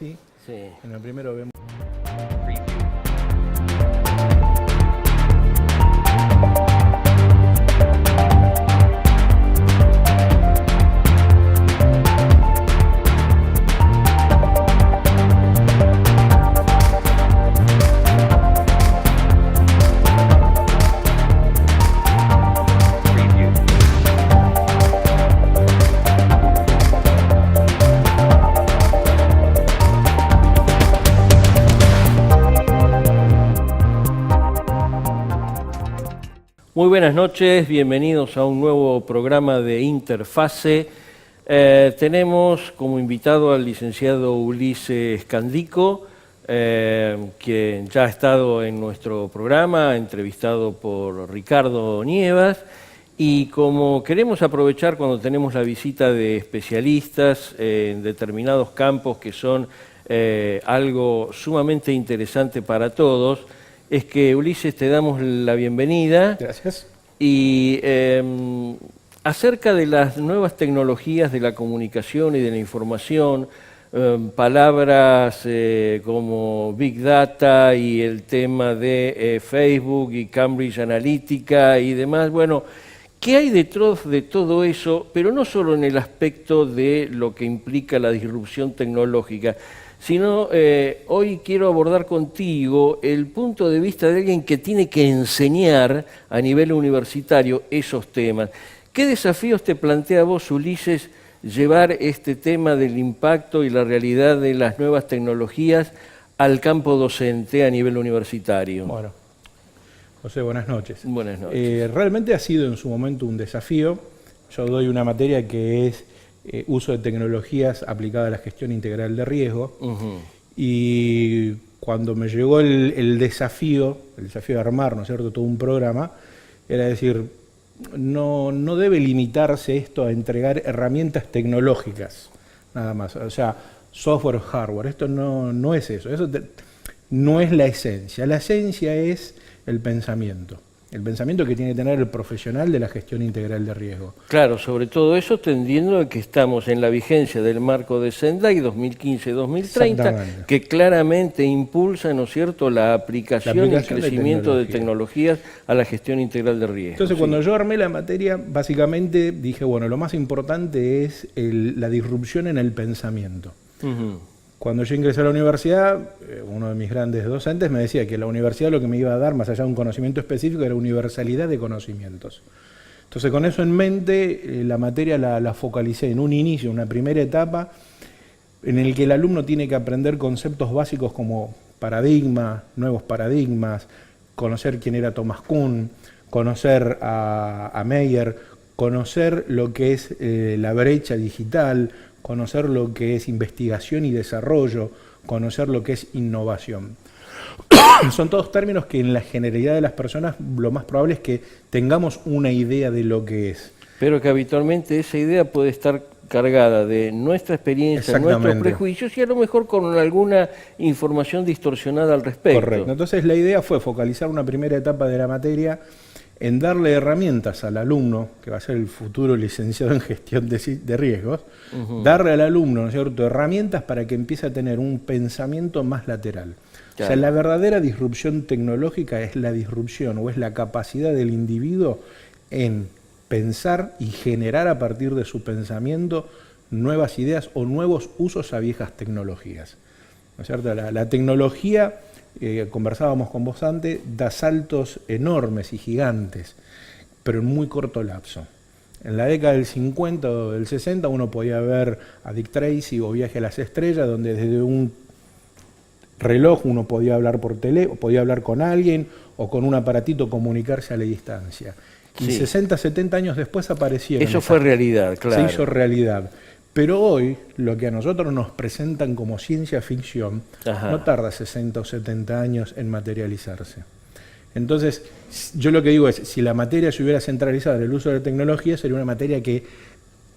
Sí. Sí. En el primero vemos... Muy buenas noches, bienvenidos a un nuevo programa de Interfase. Tenemos como invitado al licenciado Ulises Candico, quien ya ha estado en nuestro programa, entrevistado por Ricardo Nievas, y como queremos aprovechar cuando tenemos la visita de especialistas en determinados campos que son algo sumamente interesante para todos, es que, Ulises, te damos la bienvenida. Gracias. Y acerca de las nuevas tecnologías de la comunicación y de la información, palabras como Big Data y el tema de Facebook y Cambridge Analytica y demás, bueno, ¿qué hay detrás de todo eso? Pero no solo en el aspecto de lo que implica la disrupción tecnológica, sino hoy quiero abordar contigo el punto de vista de alguien que tiene que enseñar a nivel universitario esos temas. ¿Qué desafíos te plantea vos, Ulises, llevar este tema del impacto y la realidad de las nuevas tecnologías al campo docente a nivel universitario? Bueno, José, buenas noches. Buenas noches. Realmente ha sido en su momento un desafío. Yo doy una materia que es uso de tecnologías aplicada a la gestión integral de riesgo. Y cuando me llegó el desafío de armar, ¿no es cierto?, todo un programa, era decir, no debe limitarse esto a entregar herramientas tecnológicas, nada más. O sea, software o hardware, esto no es eso. No es la esencia. La esencia es el pensamiento. El pensamiento que tiene que tener el profesional de la gestión integral de riesgo. Claro, sobre todo eso tendiendo a que estamos en la vigencia del marco de Sendai 2015-2030, que claramente impulsa, ¿no es cierto?, la aplicación y el crecimiento de tecnologías a la gestión integral de riesgo. Entonces, cuando yo armé la materia, básicamente dije, bueno, lo más importante es la disrupción en el pensamiento. Cuando yo ingresé a la universidad, uno de mis grandes docentes me decía que la universidad lo que me iba a dar, más allá de un conocimiento específico, era universalidad de conocimientos. Entonces, con eso en mente, la materia la focalicé en un inicio, una primera etapa, en el que el alumno tiene que aprender conceptos básicos como paradigma, nuevos paradigmas, conocer quién era Thomas Kuhn, conocer a Meyer, conocer lo que es la brecha digital, conocer lo que es investigación y desarrollo, conocer lo que es innovación. Son todos términos que en la generalidad de las personas lo más probable es que tengamos una idea de lo que es. Pero que habitualmente esa idea puede estar cargada de nuestra experiencia, nuestros prejuicios y a lo mejor con alguna información distorsionada al respecto. Correcto. Entonces la idea fue focalizar una primera etapa de la materia en darle herramientas al alumno, que va a ser el futuro licenciado en gestión de riesgos, darle al alumno, ¿no es cierto?, herramientas para que empiece a tener un pensamiento más lateral. Claro. O sea, la verdadera disrupción tecnológica es la disrupción o es la capacidad del individuo en pensar y generar a partir de su pensamiento nuevas ideas o nuevos usos a viejas tecnologías. ¿No es cierto? La tecnología, conversábamos con vos antes, da saltos enormes y gigantes, pero en muy corto lapso. En la década del 50 o del 60 uno podía ver a Dick Tracy o Viaje a las Estrellas, donde desde un reloj uno podía hablar por teléfono, podía hablar con alguien o con un aparatito comunicarse a la distancia. Y sí. 60, 70 años después aparecieron. Eso fue realidad, claro. Se hizo realidad. Pero hoy, lo que a nosotros nos presentan como ciencia ficción, no tarda 60 o 70 años en materializarse. Entonces, yo lo que digo es, si la materia se hubiera centralizado en el uso de la tecnología, sería una materia que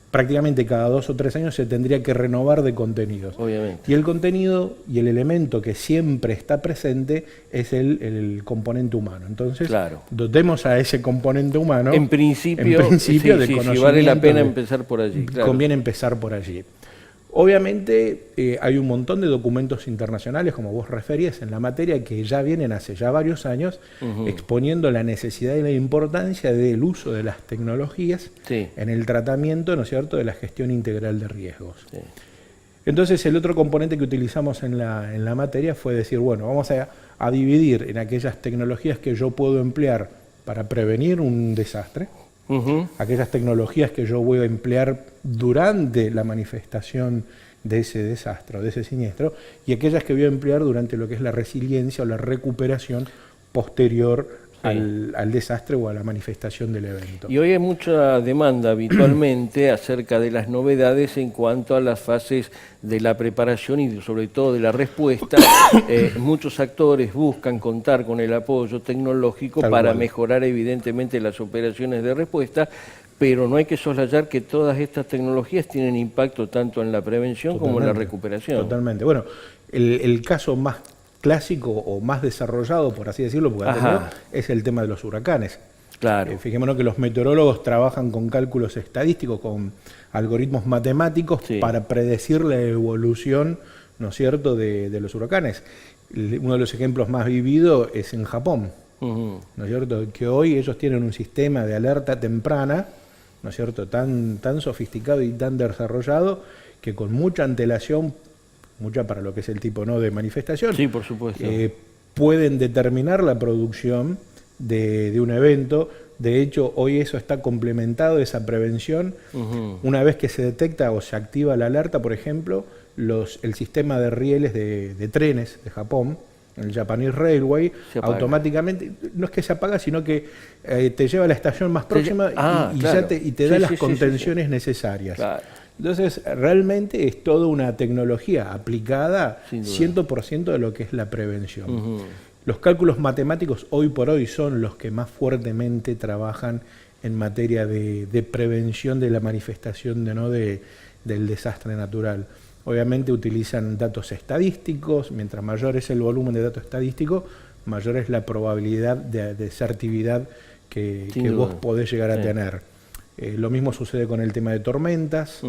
prácticamente cada 2 o 3 años se tendría que renovar de contenidos. Obviamente. Y el contenido y el elemento que siempre está presente es el componente humano. Entonces, claro, dotemos a ese componente humano. En principio de conocimiento. Sí, vale la pena empezar por allí. Claro. Conviene empezar por allí. Obviamente hay un montón de documentos internacionales, como vos referías, en la materia que ya vienen hace ya varios años exponiendo la necesidad y la importancia del uso de las tecnologías en el tratamiento, ¿no es cierto?, de la gestión integral de riesgos. Sí. Entonces el otro componente que utilizamos en la materia fue decir, bueno, vamos a dividir en aquellas tecnologías que yo puedo emplear para prevenir un desastre, aquellas tecnologías que yo voy a emplear durante la manifestación de ese desastre o de ese siniestro, y aquellas que voy a emplear durante lo que es la resiliencia o la recuperación posterior al desastre o a la manifestación del evento. Y hoy hay mucha demanda habitualmente acerca de las novedades en cuanto a las fases de la preparación y sobre todo de la respuesta. Muchos actores buscan contar con el apoyo tecnológico para mejorar evidentemente las operaciones de respuesta, pero no hay que soslayar que todas estas tecnologías tienen impacto tanto en la prevención como en la recuperación. Totalmente. Bueno, el caso más clásico o más desarrollado, por así decirlo, porque es el tema de los huracanes. Claro. Fijémonos que los meteorólogos trabajan con cálculos estadísticos, con algoritmos matemáticos para predecir la evolución, ¿no es cierto?, de los huracanes. Uno de los ejemplos más vividos es en Japón, ¿no es cierto?, que hoy ellos tienen un sistema de alerta temprana, ¿no es cierto?, tan sofisticado y tan desarrollado que con mucha antelación, mucha para lo que es el tipo de manifestación, sí, por supuesto, pueden determinar la producción de un evento. De hecho, hoy eso está complementado, esa prevención. Una vez que se detecta o se activa la alerta, por ejemplo, el sistema de rieles de trenes de Japón, el Japanese Railway, automáticamente, no es que se apaga, sino que te lleva a la estación más próxima y te da las contenciones necesarias. Claro. Entonces, realmente es toda una tecnología aplicada 100% de lo que es la prevención. Los cálculos matemáticos hoy por hoy son los que más fuertemente trabajan en materia de prevención de la manifestación del desastre natural. Obviamente utilizan datos estadísticos, mientras mayor es el volumen de datos estadísticos, mayor es la probabilidad de asertividad que vos podés llegar a tener. Lo mismo sucede con el tema de tormentas.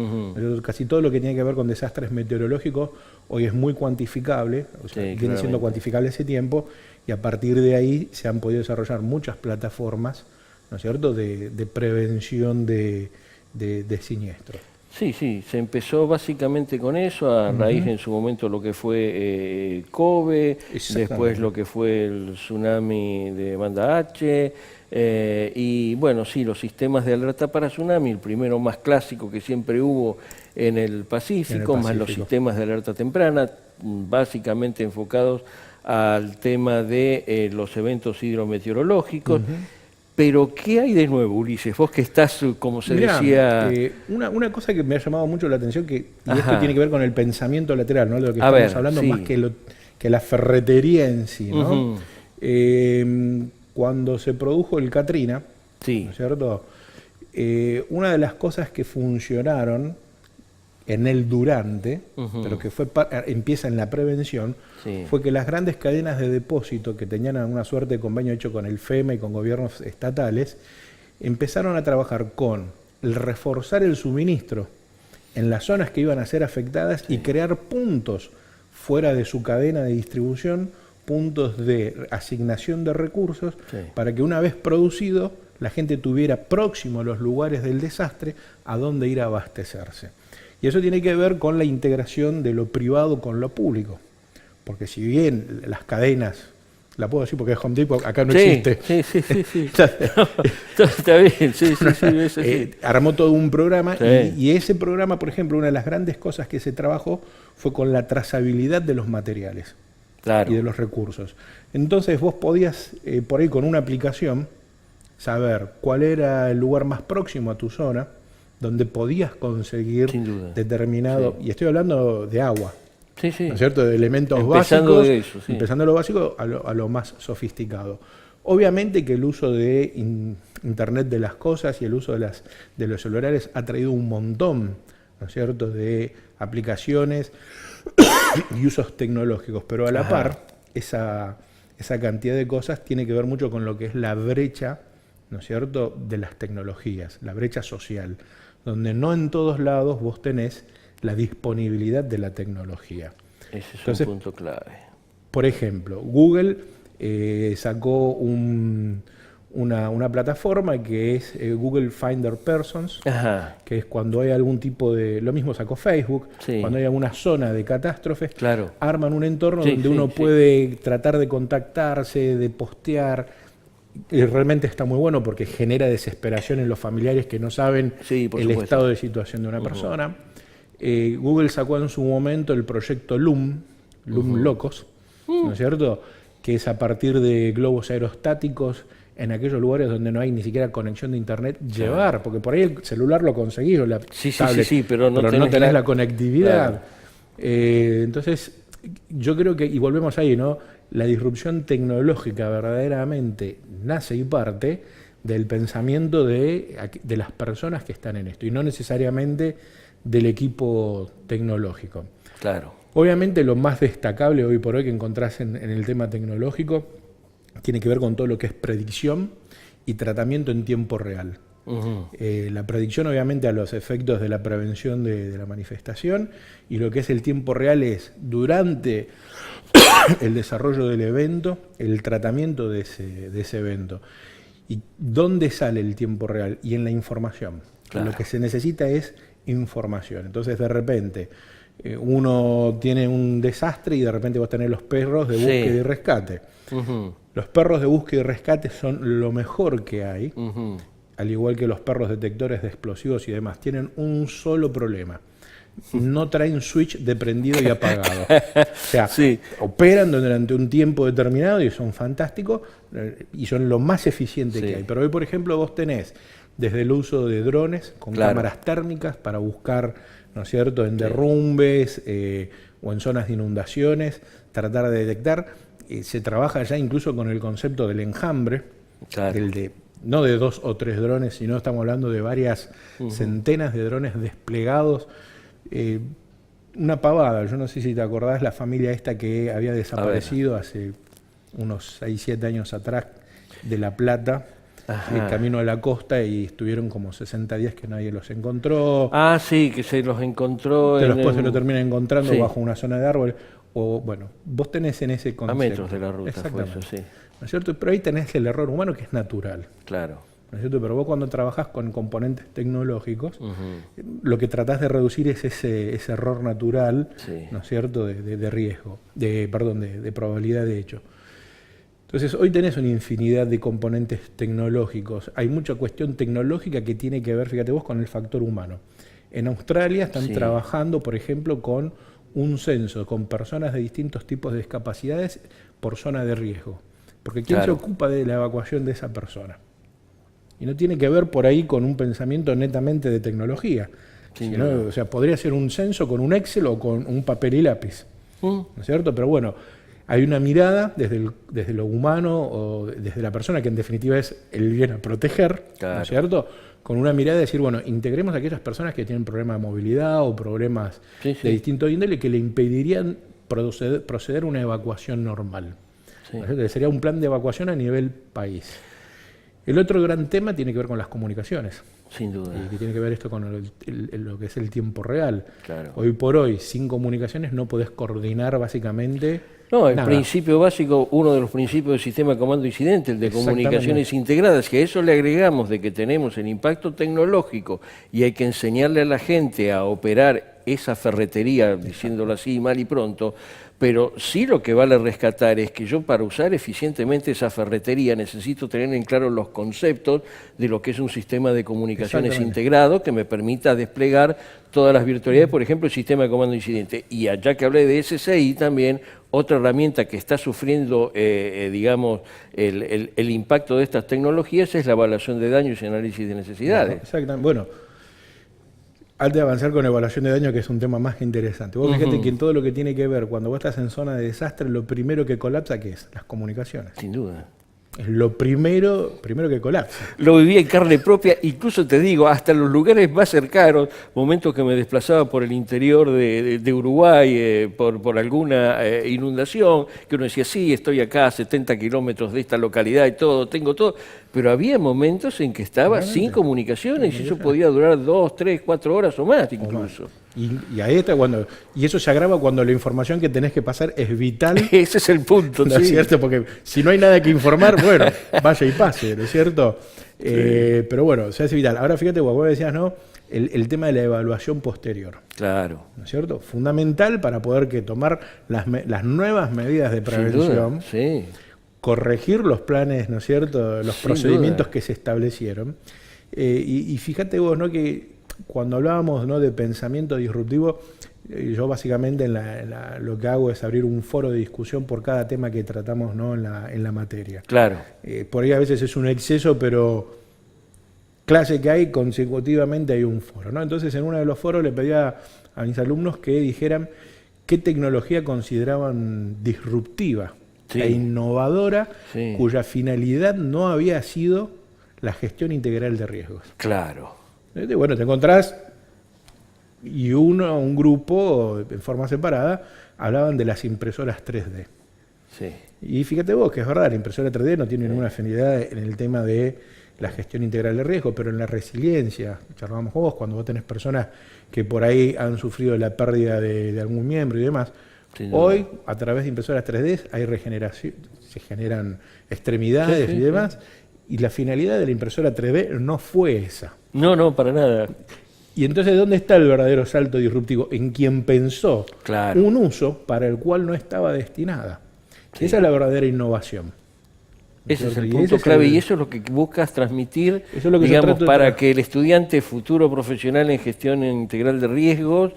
Casi todo lo que tiene que ver con desastres meteorológicos hoy es muy cuantificable, o sea, viene siendo cuantificable ese tiempo, y a partir de ahí se han podido desarrollar muchas plataformas, ¿no es cierto?, de prevención de siniestros. Sí, se empezó básicamente con eso, a raíz en su momento lo que fue Kobe, después lo que fue el tsunami de banda H, y bueno, sí, los sistemas de alerta para tsunami, el primero más clásico que siempre hubo en el Pacífico, más los sistemas de alerta temprana, básicamente enfocados al tema de los eventos hidrometeorológicos. Pero, ¿qué hay de nuevo, Ulises? Vos que estás, como se decía... Una cosa que me ha llamado mucho la atención, y esto tiene que ver con el pensamiento lateral, ¿no?, de lo que estamos hablando, más que la ferretería en sí, ¿no? Cuando se produjo el Katrina, ¿no es cierto?, una de las cosas que funcionaron en el durante, pero que empieza en la prevención, fue que las grandes cadenas de depósito que tenían una suerte de convenio hecho con el FEMA y con gobiernos estatales, empezaron a trabajar con el reforzar el suministro en las zonas que iban a ser afectadas y crear puntos fuera de su cadena de distribución, puntos de asignación de recursos, para que una vez producido la gente tuviera próximo a los lugares del desastre a dónde ir a abastecerse. Y eso tiene que ver con la integración de lo privado con lo público. Porque si bien las cadenas, la puedo decir porque es Home Depot, acá no existe. Sí. Está bien, armó todo un programa y ese programa, por ejemplo, una de las grandes cosas que se trabajó fue con la trazabilidad de los materiales y de los recursos. Entonces vos podías, por ahí con una aplicación, saber cuál era el lugar más próximo a tu zona, donde podías conseguir determinado, y estoy hablando de agua, ¿no es cierto?, de elementos básicos, empezando de lo básico a lo más sofisticado. Obviamente que el uso de Internet de las cosas y el uso de los celulares ha traído un montón, ¿no es cierto?, de aplicaciones y usos tecnológicos, pero a la par, esa cantidad de cosas tiene que ver mucho con lo que es la brecha, ¿no es cierto?, de las tecnologías, la brecha social, donde no en todos lados vos tenés la disponibilidad de la tecnología. Ese es Entonces, un punto clave. Por ejemplo, Google sacó una plataforma que es Google Finder Persons, Ajá, que es cuando hay algún tipo de... Lo mismo sacó Facebook, sí, cuando hay alguna zona de catástrofes, claro. arman un entorno Sí, donde sí, uno sí. puede tratar de contactarse, de postear. Y realmente está muy bueno porque genera desesperación en los familiares que no saben Sí, por el supuesto. estado de situación de una persona. Google sacó en su momento el proyecto Loom Locos, ¿no es cierto? Que es a partir de globos aerostáticos en aquellos lugares donde no hay ni siquiera conexión de internet, llevar, porque por ahí el celular lo conseguís o la tablet, pero no tenés tenés la la conectividad. Claro. Entonces, yo creo que, y volvemos ahí, ¿no? La disrupción tecnológica verdaderamente nace y parte del pensamiento de las personas que están en esto, y no necesariamente del equipo tecnológico. Claro. Obviamente lo más destacable hoy por hoy que encontrás en el tema tecnológico tiene que ver con todo lo que es predicción y tratamiento en tiempo real. La predicción obviamente a los efectos de la prevención de la manifestación, y lo que es el tiempo real es durante el desarrollo del evento, el tratamiento de ese evento. ¿Y dónde sale el tiempo real? Y en la información. Claro. Lo que se necesita es información. Entonces de repente uno tiene un desastre y de repente vos tenés los perros de búsqueda y rescate. Los perros de búsqueda y rescate son lo mejor que hay, al igual que los perros detectores de explosivos y demás. Tienen un solo problema: no traen switch de prendido y apagado. O sea, operan durante un tiempo determinado y son fantásticos y son lo más eficiente que hay. Pero hoy, por ejemplo, vos tenés desde el uso de drones con cámaras térmicas para buscar, ¿no es cierto?, en derrumbes o en zonas de inundaciones, tratar de detectar. Se trabaja ya incluso con el concepto del enjambre, no de 2 o 3 drones, sino estamos hablando de varias centenas de drones desplegados. Una pavada, yo no sé si te acordás la familia esta que había desaparecido hace unos 6-7 años atrás de La Plata, camino a la costa, y estuvieron como 60 días que nadie los encontró. Ah, sí, que se los encontró. Pero después se lo terminan encontrando bajo una zona de árboles. O bueno, vos tenés en ese concepto. A metros de la ruta fue eso, sí. ¿No es cierto? Pero ahí tenés el error humano que es natural. Claro. ¿No es cierto? Pero vos cuando trabajás con componentes tecnológicos, lo que tratás de reducir es ese error natural, ¿no es cierto?, de riesgo, de probabilidad de hecho. Entonces, hoy tenés una infinidad de componentes tecnológicos. Hay mucha cuestión tecnológica que tiene que ver, fíjate vos, con el factor humano. En Australia están trabajando, por ejemplo, con un censo con personas de distintos tipos de discapacidades por zona de riesgo. Porque ¿quién se ocupa de la evacuación de esa persona? Y no tiene que ver por ahí con un pensamiento netamente de tecnología. Sino, o sea, podría ser un censo con un Excel o con un papel y lápiz. ¿No es cierto? Pero bueno, hay una mirada desde lo humano o desde la persona, que en definitiva es el bien a proteger, ¿no es cierto?, con una mirada de decir, bueno, integremos a aquellas personas que tienen problemas de movilidad o problemas de distinto índole que le impedirían proceder a una evacuación normal. Sería un plan de evacuación a nivel país. El otro gran tema tiene que ver con las comunicaciones. Sin duda. Y que tiene que ver esto con lo que es el tiempo real. Claro. Hoy por hoy, sin comunicaciones no podés coordinar básicamente No, el nada. principio básico, uno de los principios del sistema de comando incidente, el de comunicaciones integradas, que a eso le agregamos de que tenemos el impacto tecnológico y hay que enseñarle a la gente a operar esa ferretería, diciéndolo así mal y pronto, pero sí lo que vale rescatar es que yo, para usar eficientemente esa ferretería, necesito tener en claro los conceptos de lo que es un sistema de comunicaciones integrado que me permita desplegar todas las virtualidades, por ejemplo, el sistema de comando incidente. Y allá que hablé de SSI también, otra herramienta que está sufriendo, digamos, el impacto de estas tecnologías es la evaluación de daños y análisis de necesidades. Exactamente. Bueno, antes de avanzar con evaluación de daño, que es un tema más interesante, vos fíjate que en todo lo que tiene que ver, cuando vos estás en zona de desastre, lo primero que colapsa, ¿qué es? Las comunicaciones. Sin duda. Es lo primero que colapsa. Lo viví en carne propia, incluso te digo, hasta los lugares más cercanos, momentos que me desplazaba por el interior de Uruguay, por alguna inundación, que uno decía, sí, estoy acá a 70 kilómetros de esta localidad y todo, tengo todo, pero había momentos en que estaba sin comunicaciones y eso podía durar 2, 3, 4 horas o más incluso. Y ahí está y eso se agrava cuando la información que tenés que pasar es vital. Ese es el punto, ¿No es cierto? Porque si no hay nada que informar, bueno, vaya y pase, ¿no es cierto? Sí. Pero bueno, se hace vital. Ahora fíjate, vos decías, ¿no? El tema de la evaluación posterior. Claro. ¿No es cierto? Fundamental para poder tomar las nuevas medidas de prevención. Sí. Corregir los planes, ¿no es cierto?, los procedimientos que se establecieron. Y fíjate vos, ¿no?, que cuando hablábamos, ¿no?, de pensamiento disruptivo, yo básicamente lo que hago es abrir un foro de discusión por cada tema que tratamos, ¿no?, en la materia. Claro. Por ahí a veces es un exceso, pero clase que hay, consecutivamente hay un foro, ¿no? Entonces en uno de los foros le pedía a mis alumnos que dijeran qué tecnología consideraban disruptiva. E innovadora, cuya finalidad no había sido la gestión integral de riesgos. Claro. Bueno, te encontrás y un grupo en forma separada hablaban de las impresoras 3D. Sí. Y fíjate vos que es verdad, la impresora 3D no tiene ninguna afinidad en el tema de la gestión integral de riesgos, pero en la resiliencia, charlábamos con vos, cuando vos tenés personas que por ahí han sufrido la pérdida de algún miembro y demás. Hoy, a través de impresoras 3D, hay regeneración, se generan extremidades y demás, y la finalidad de la impresora 3D no fue esa. No, para nada. Y entonces, ¿dónde está el verdadero salto disruptivo? En quien pensó un uso para el cual no estaba destinada. Esa es la verdadera innovación. Ese es el punto clave y eso es lo que buscas transmitir, digamos, para que el estudiante futuro profesional en gestión integral de riesgos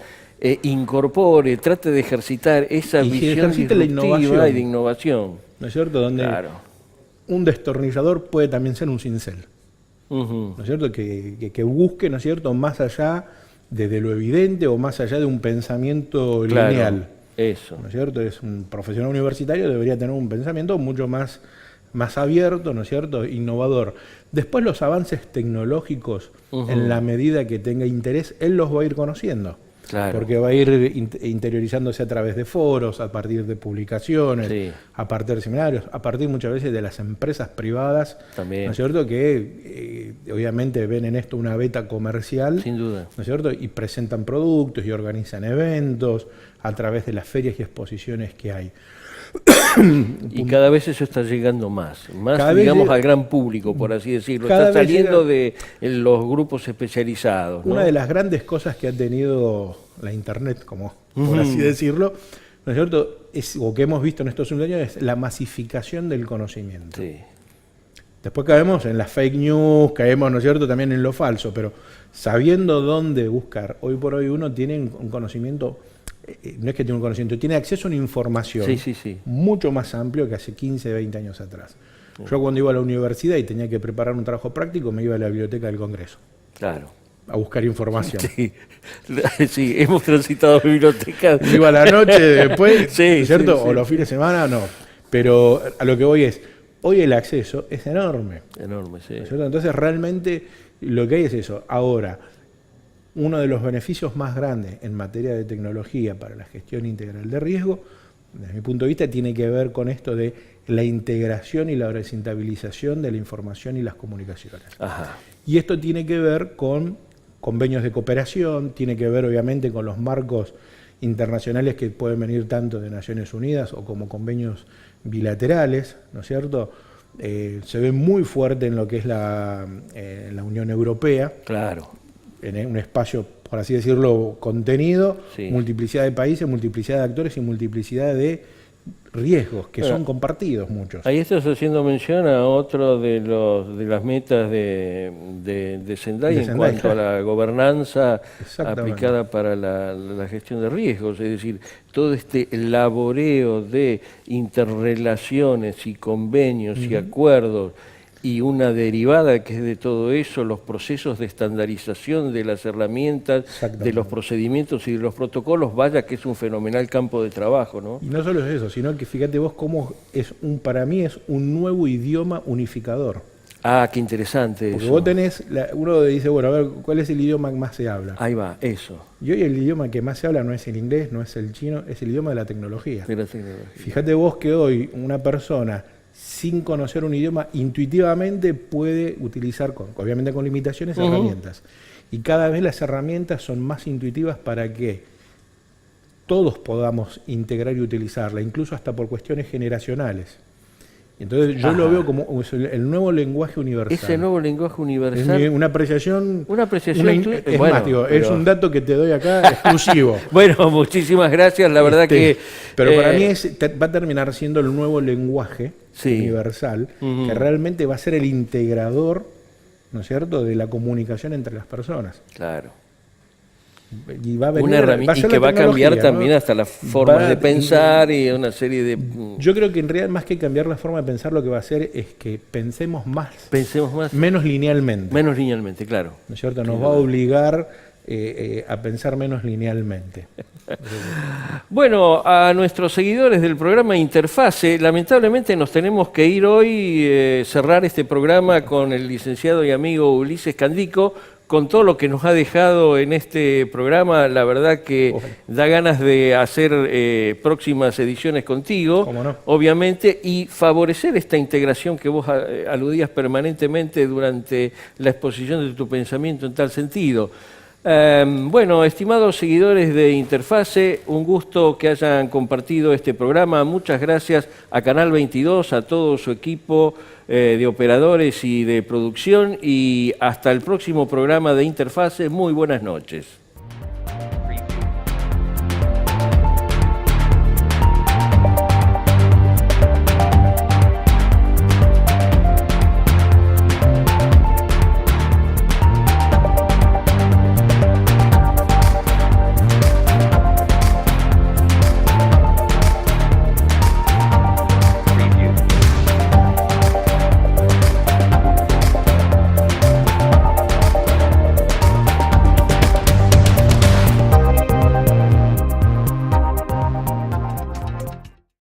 incorpore, trate de ejercitar esa visión disruptiva y de innovación. ¿No es cierto? Donde un destornillador puede también ser un cincel. ¿No es cierto? Que busque, ¿no es cierto?, más allá de lo evidente o más allá de un pensamiento lineal. Eso. ¿No es cierto? Es un profesional universitario, debería tener un pensamiento mucho más abierto, ¿no es cierto?, innovador. Después los avances tecnológicos, en la medida que tenga interés, él los va a ir conociendo. Claro. Porque va a ir interiorizándose a través de foros, a partir de publicaciones, a partir de seminarios, a partir muchas veces de las empresas privadas, también, ¿no es cierto?, que obviamente ven en esto una beta comercial, sin duda, ¿no es cierto?, y presentan productos y organizan eventos a través de las ferias y exposiciones que hay. Y cada vez eso está llegando más digamos, al gran público, por así decirlo. Está saliendo de los grupos especializados, ¿no? Una de las grandes cosas que ha tenido la Internet, como por así decirlo, ¿no es cierto?, o que hemos visto en estos últimos años, es la masificación del conocimiento. Sí. Después caemos en las fake news, caemos, ¿no es cierto?, también en lo falso, pero sabiendo dónde buscar, hoy por hoy uno tiene un conocimiento. No es que tiene un conocimiento, tiene acceso a una información mucho más amplio que hace 15, 20 años atrás. Yo cuando iba a la universidad y tenía que preparar un trabajo práctico, me iba a la biblioteca del Congreso. Claro. A buscar información. Sí, hemos transitado bibliotecas. Iba a la noche después, ¿cierto? O los fines de semana, no. Pero a lo que voy es, hoy el acceso es enorme. Enorme, sí. ¿Cierto? Entonces realmente lo que hay es eso. Ahora, uno de los beneficios más grandes en materia de tecnología para la gestión integral de riesgo, desde mi punto de vista, tiene que ver con esto de la integración y la horizontalización de la información y las comunicaciones. Ajá. Y esto tiene que ver con convenios de cooperación, tiene que ver obviamente con los marcos internacionales que pueden venir tanto de Naciones Unidas o como convenios bilaterales, ¿no es cierto? Se ve muy fuerte en lo que es la Unión Europea. Claro. En un espacio, por así decirlo, contenido, multiplicidad de países, multiplicidad de actores y multiplicidad de riesgos que son compartidos muchos. Ahí estás haciendo mención a otro de las metas de Sendai en cuanto a la gobernanza aplicada para la gestión de riesgos, es decir, todo este laboreo de interrelaciones y convenios y acuerdos, y una derivada que es de todo eso, los procesos de estandarización de las herramientas, de los procedimientos y de los protocolos, vaya que es un fenomenal campo de trabajo, ¿no? Y no solo es eso, sino que fíjate vos cómo para mí es un nuevo idioma unificador. Ah, qué interesante. Porque eso. Vos tenés, uno dice, bueno, a ver, ¿cuál es el idioma que más se habla? Ahí va, eso. Y hoy el idioma que más se habla no es el inglés, no es el chino, es el idioma de la tecnología. De la tecnología. Fíjate vos que hoy una persona sin conocer un idioma, intuitivamente puede utilizar, obviamente con limitaciones, herramientas. Y cada vez las herramientas son más intuitivas para que todos podamos integrar y utilizarla, incluso hasta por cuestiones generacionales. Entonces yo lo veo como el nuevo lenguaje universal. Ese nuevo lenguaje universal. Es una apreciación. Es más, digo, es un dato que te doy acá exclusivo. Bueno, muchísimas gracias. La verdad que. Pero para mí va a terminar siendo el nuevo lenguaje universal, que realmente va a ser el integrador, ¿no es cierto?, de la comunicación entre las personas. Claro. Y va a venir, una herramienta y que va a cambiar también, ¿no?, hasta las formas de pensar y una serie de... Yo creo que en realidad más que cambiar la forma de pensar, lo que va a hacer es que pensemos más menos linealmente. Menos linealmente, claro. ¿No es cierto? Nos va a obligar a pensar menos linealmente. Bueno, a nuestros seguidores del programa Interfase, lamentablemente nos tenemos que ir hoy, cerrar este programa con el licenciado y amigo Ulises Candico, con todo lo que nos ha dejado en este programa. La verdad que da ganas de hacer próximas ediciones contigo, ¿cómo no?, obviamente, y favorecer esta integración que vos aludías permanentemente durante la exposición de tu pensamiento en tal sentido. Bueno, estimados seguidores de Interfase, un gusto que hayan compartido este programa. Muchas gracias a Canal 22, a todo su equipo de operadores y de producción, y hasta el próximo programa de Interfase. Muy buenas noches.